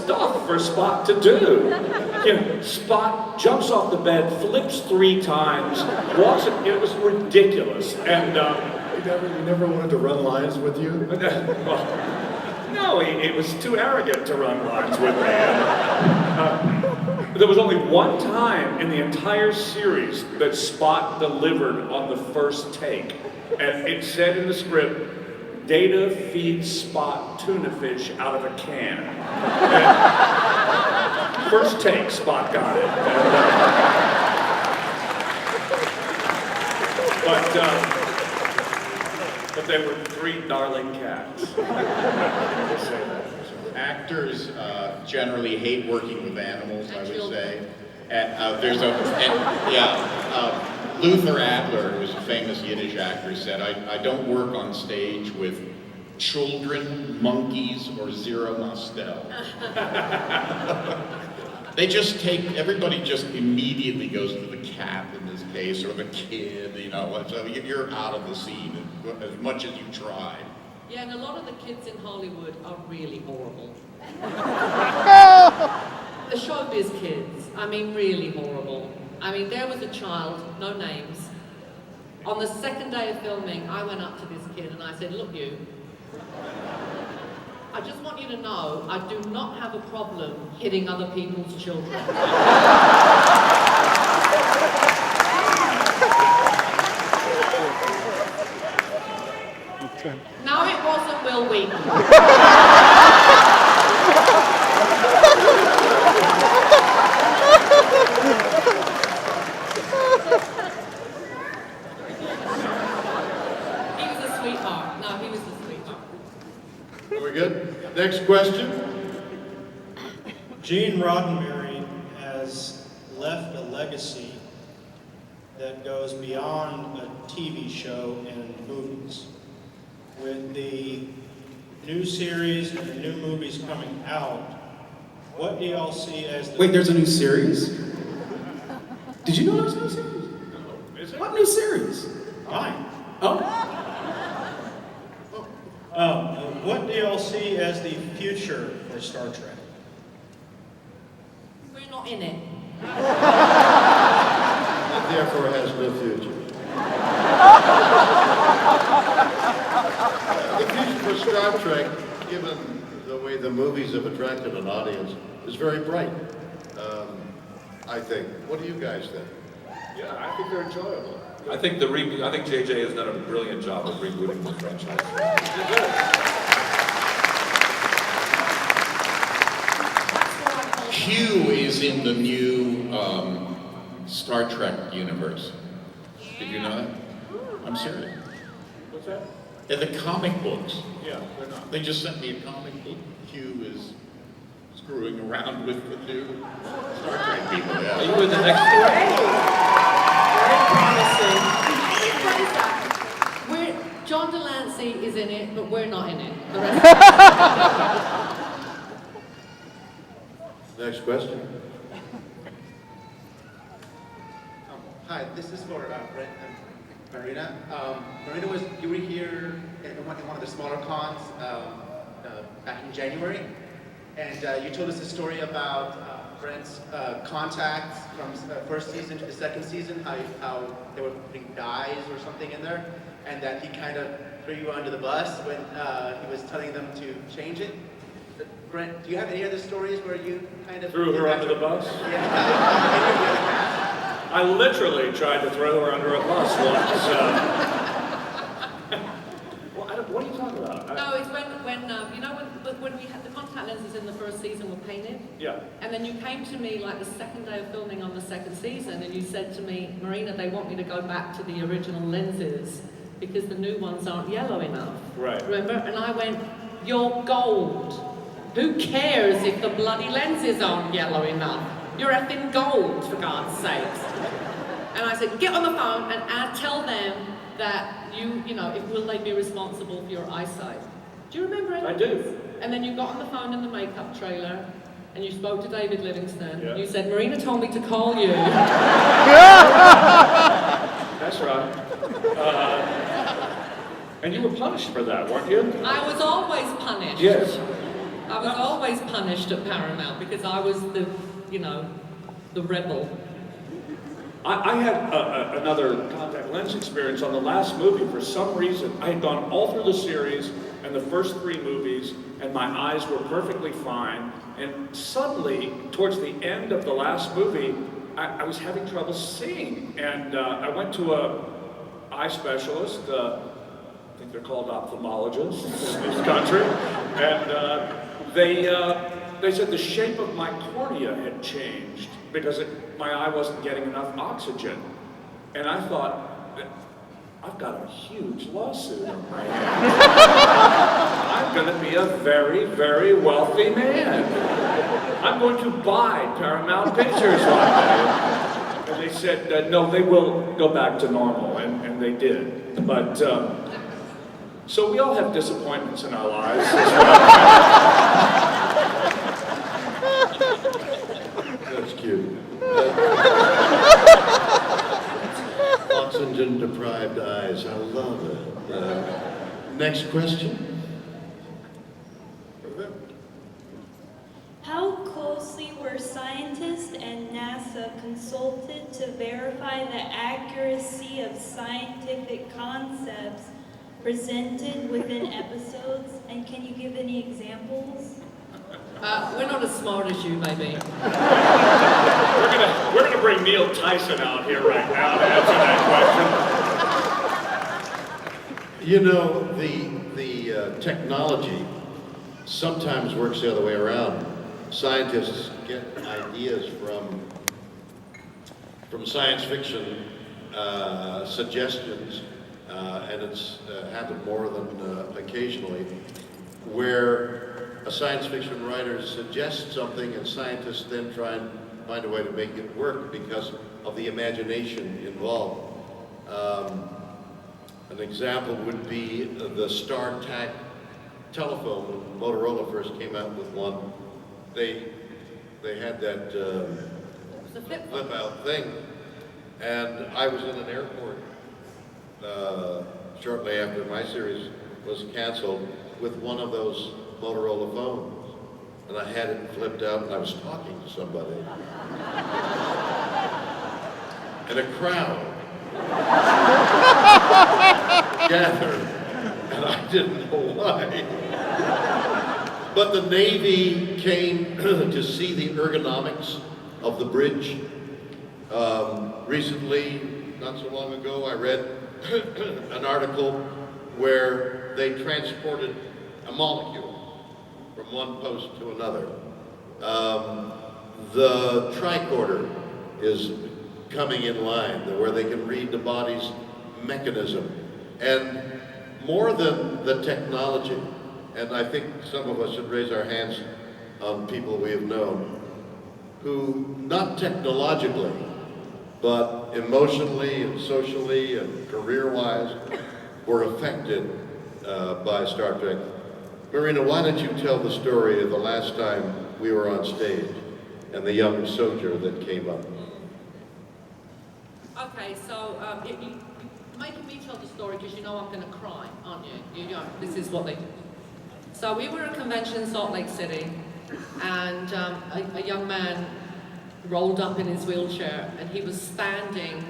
stuff for Spot to do. You know, Spot jumps off the bed, flips 3 times, walks. It was ridiculous, and You never wanted to run lines with you? well, no, he was too arrogant to run lines with me. There was only one time in the entire series that Spot delivered on the first take, and it said in the script, Data feeds Spot tuna fish out of a can. And first take, Spot got it. But they were 3 darling cats. Just say that. Actors generally hate working with animals, I would say. And Luther Adler, who's a famous Yiddish actor, said, I don't work on stage with children, monkeys, or Zero Mostel. They just everybody just immediately goes to the cat in this case, or the kid, you know, so you're out of the scene as much as you try. Yeah, and a lot of the kids in Hollywood are really horrible. The showbiz kids, I mean, really horrible. I mean, there was a child, no names. On the second day of filming, I went up to this kid and I said, look you, I just want you to know, I do not have a problem hitting other people's children. No, it wasn't Will Wheaton. He was a sweetheart. No, he was a sweetheart. Are we good? Next question. Gene Roddenberry has left a legacy that goes beyond a TV show and movies. With the new series and the new movies coming out, what do y'all see as the... Wait, there's a new series? Did you know there was a new series? No, is it? What new series? Mine. Oh. What do y'all see as the future for Star Trek? We're not in it. It therefore has no future. The future for Star Trek, given the way the movies have attracted an audience, is very bright. I think. What do you guys think? Yeah, I think they're enjoyable. I think JJ has done a brilliant job of rebooting the franchise. Q is in the new Star Trek universe. Did you know that? I'm serious. What's that? In the comic books, Yeah, they're not. they just sent me a comic book. Q is screwing around with the new Star Trek people. Are Yeah. you in the next John Delancey is in it, but we're not in it. The rest Next question. Hi, this is for Brent and Marina. Marina, you were here in one of the smaller cons back in January, and you told us a story about Brent's contacts from first season to the second season, how they were putting dyes or something in there, and that he kind of threw you under the bus when he was telling them to change it. Brent, do you have any other stories where you kind of Threw her under the bus? Yeah. I literally tried to throw her under a bus once. What are you talking about? No, it's when you know when we had the contact lenses in the first season were painted? Yeah. And then you came to me like the second day of filming on the second season and you said to me, Marina, they want me to go back to the original lenses because the new ones aren't yellow enough. Right. Remember? And I went, you're gold. Who cares if the bloody lenses aren't yellow enough? You're effing gold, for God's sakes. And I said, get on the phone and tell them that will they be responsible for your eyesight? Do you remember any I of do. this? And then you got on the phone in the makeup trailer and you spoke to David Livingston. Yeah. You said, Marina told me to call you. That's right. And you were punished for that, weren't you? I was always punished. Yes. I was always punished at Paramount because I was the, you know, the rebel. I had another contact lens experience on the last movie. For some reason, I had gone all through the series and the first 3 movies, and my eyes were perfectly fine. And suddenly, towards the end of the last movie, I was having trouble seeing. And I went to a eye specialist. I think they're called ophthalmologists in this country. And they said the shape of my cornea had changed because my eye wasn't getting enough oxygen. And I thought, I've got a huge lawsuit on my hands. I'm going to be a very, very wealthy man. I'm going to buy Paramount Pictures one day. And they said, no, they will go back to normal, and they did. But, so we all have disappointments in our lives. That's cute. Oxygen-deprived eyes, I love it. Next question. How closely were scientists and NASA consulted to verify the accuracy of scientific concepts presented within episodes? And can you give any examples? We're not as smart as you, baby. We're gonna bring Neil Tyson out here right now to answer that question. You know, the technology sometimes works the other way around. Scientists get ideas from science fiction suggestions, and it's happened more than occasionally, where a science fiction writer suggests something and scientists then try and find a way to make it work because of the imagination involved. An example would be the StarTAC telephone. When Motorola first came out with one, they had that flip out thing. And I was in an airport shortly after my series was canceled with one of those Motorola phones. And I had it flipped out and I was talking to somebody. And a crowd gathered, and I didn't know why. But the Navy came to see the ergonomics of the bridge. Recently, not so long ago, I read an article where they transported a molecule from one post to another. The tricorder is coming in line, where they can read the body's mechanism. And more than the technology, and I think some of us should raise our hands on people we have known, who, not technologically, but emotionally and socially and career-wise, were affected by Star Trek. Marina, why don't you tell the story of the last time we were on stage and the young soldier that came up? Okay, so you're making me tell the story because you know I'm going to cry, aren't you? You know, this is what they do. So we were at a convention in Salt Lake City, and a young man rolled up in his wheelchair, and he was standing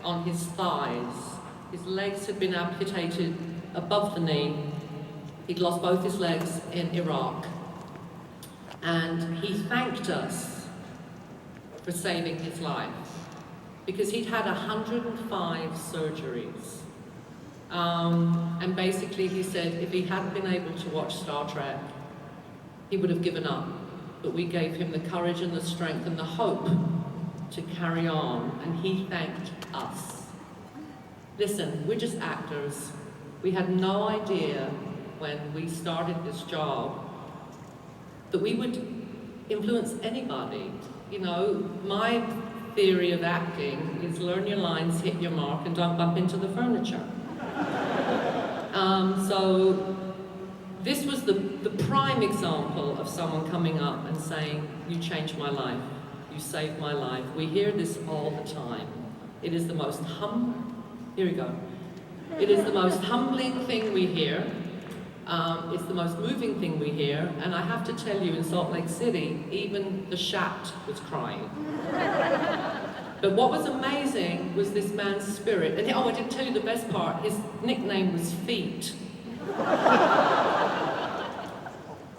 on his thighs. His legs had been amputated above the knee. He'd lost both his legs in Iraq. And he thanked us for saving his life, because he'd had 105 surgeries. And basically he said if he hadn't been able to watch Star Trek, he would have given up. But we gave him the courage and the strength and the hope to carry on, and he thanked us. Listen, we're just actors. We had no idea when we started this job that we would influence anybody. You know, my theory of acting is learn your lines, hit your mark, and don't bump into the furniture. So this was the prime example of someone coming up and saying, you changed my life, you saved my life. We hear this all the time. It is the most It is the most humbling thing we hear. It's the most moving thing we hear, and I have to tell you, in Salt Lake City, even the Shat was crying. But what was amazing was this man's spirit. And I didn't tell you the best part. His nickname was Feet.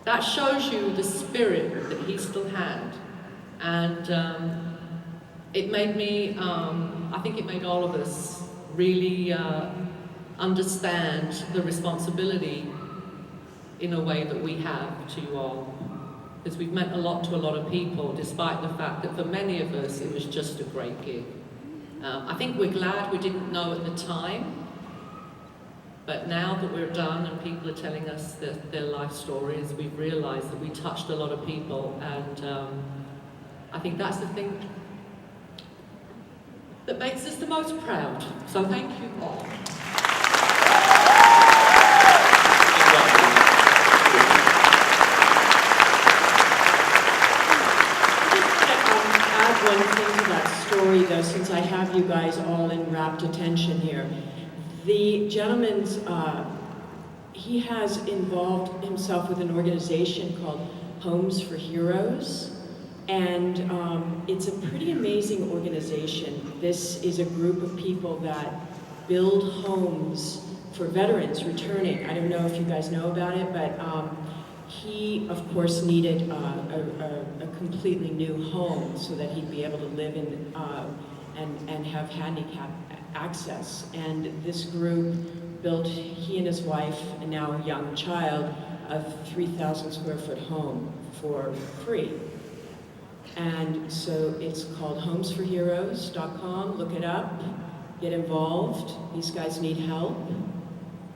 That shows you the spirit that he still had. And it made me, I think it made all of us really understand the responsibility in a way that we have to you all. Because we've meant a lot to a lot of people, despite the fact that for many of us it was just a great gig. I think we're glad we didn't know at the time, but now that we're done and people are telling us their life stories, we've realized that we touched a lot of people, and I think that's the thing that makes us the most proud. So thank you all. One thing to that story, though, since I have you guys all in rapt attention here. The gentleman's, he has involved himself with an organization called Homes for Heroes, and it's a pretty amazing organization. This is a group of people that build homes for veterans returning. I don't know if you guys know about it, but he, of course, needed a completely new home so that he'd be able to live in and have handicap access. And this group built, he and his wife, and now a young child, a 3,000 square foot home for free. And so it's called homesforheroes.com. Look it up, get involved. These guys need help.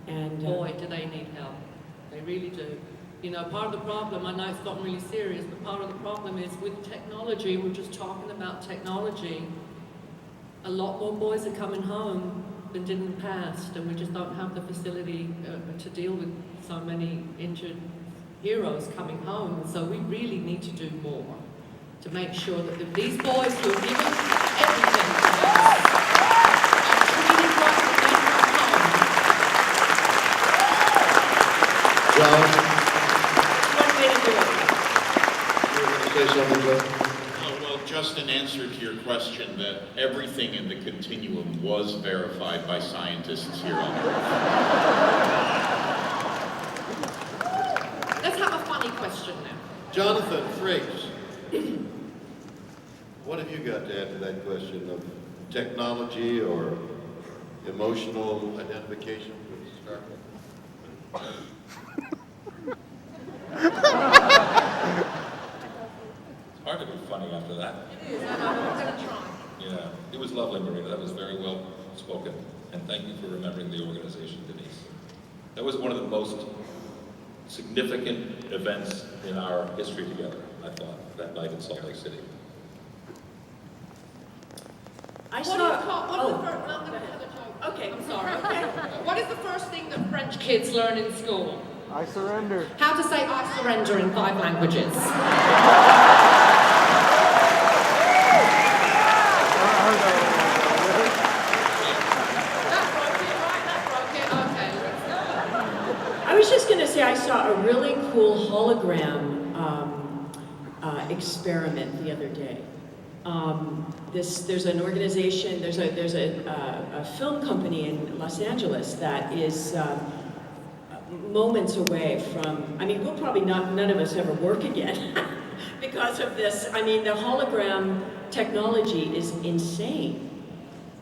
And boy, do they need help. They really do. You know, part of the problem, I know it's gotten really serious, but part of the problem is with technology, we're just talking about technology, a lot more boys are coming home than did in the past, and we just don't have the facility to deal with so many injured heroes coming home. And so we really need to do more to make sure that these boys who are given everything to us are treated like they come home. John? Say something, Joe? Oh, well, just in answer to your question, that everything in the continuum was verified by scientists here on Earth. Let's have a funny question now. Jonathan Frakes, what have you got to add to that question of technology or emotional identification with Star Trek? Hard to be funny after that. It is, I'm going to try. Yeah, it was lovely, Marina. That was very well spoken. And thank you for remembering the organization, Denise. That was one of the most significant events in our history together, I thought, that night in Salt Lake City. I What saw. do you call, what is the first, no, I'm going to have a joke. Okay. I'm sorry, okay? What is the first thing that French kids learn in school? I surrender. How to say I surrender in 5 languages. I was just going to say I saw a really cool hologram experiment the other day. There's an organization, there's a film company in Los Angeles that is moments away from, I mean, we'll probably none of us ever work again because of this. I mean, the hologram technology is insane.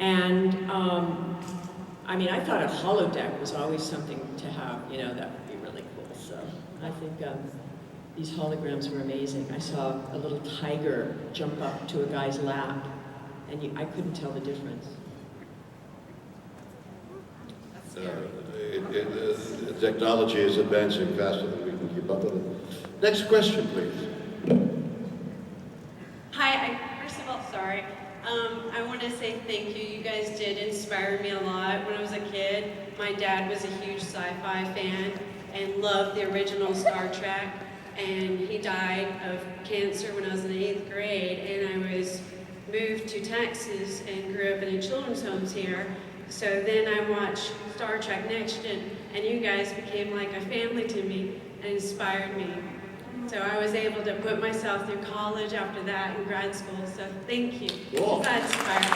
And I mean, I thought a holodeck was always something to have, you know, that would be really cool. So I think these holograms were amazing. I saw a little tiger jump up to a guy's lap, and I couldn't tell the difference. Technology is advancing faster than we can keep up with it. Next question, please. Hi, first of all, sorry. I want to say thank you. You guys did inspire me a lot. When I was a kid, my dad was a huge sci-fi fan and loved the original Star Trek. And he died of cancer when I was in the 8th grade. And I was moved to Texas and grew up in a children's homes here. So then I watched Star Trek Next Gen, and you guys became like a family to me and inspired me. So I was able to put myself through college after that and grad school, so thank you. Cool. That inspired me.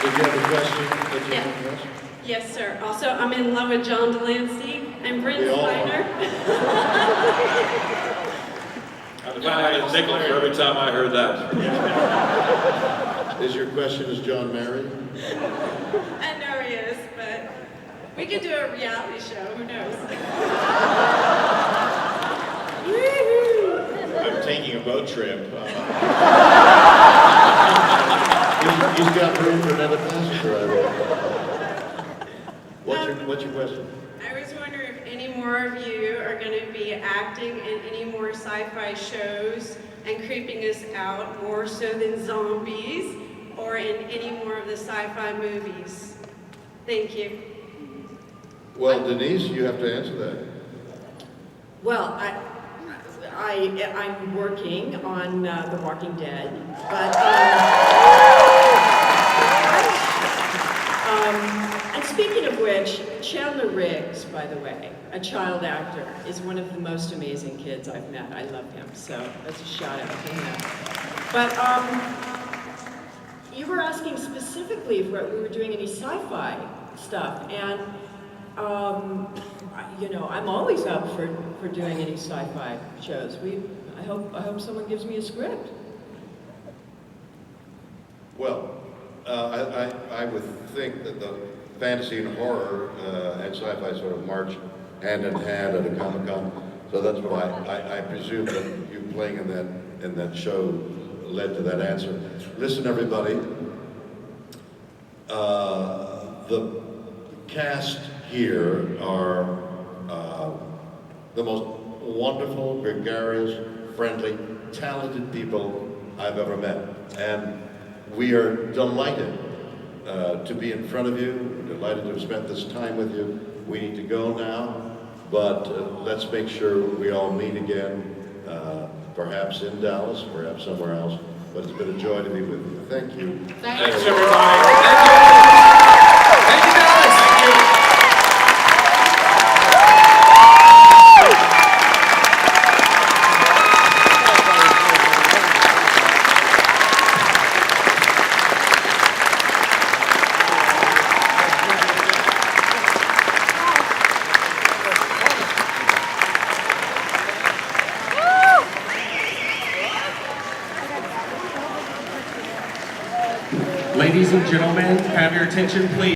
Did you have a question that you Yeah. want to ask? Yes, sir. Also, I'm in love with John Delancey and Brent We all are. Spiner. I had a nickel for every time I heard that. Is your question, is John married? I know he is, but we could do a reality show. Who knows? I'm taking a boat trip. He's got room for another passenger, I hope. What's your question? I was wondering if any more of you are going to be acting in any more sci-fi shows and creeping us out more so than zombies, or in any more of the sci-fi movies. Thank you. Well, Denise, you have to answer that. Well, I'm working on The Walking Dead, but and speaking of which, Chandler Riggs, by the way, a child actor, is one of the most amazing kids I've met. I love him, so that's a shout out to him. But you were asking specifically if we were doing any sci-fi stuff, and you know, I'm always up for doing any sci-fi shows. I hope someone gives me a script. Well, I would think that the fantasy and horror and sci-fi sort of march hand in hand at a Comic-Con. So that's why I presume that you playing in that show led to that answer. Listen, everybody. The cast here are the most wonderful, gregarious, friendly, talented people I've ever met. And we are delighted to be in front of you. We're delighted to have spent this time with you. We need to go now, but let's make sure we all meet again, perhaps in Dallas, perhaps somewhere else. But it's been a joy to be with you. Thank you. Thanks, everybody. Thank you. Thank you, Dallas. Thank you. Ladies and gentlemen, have your attention, please.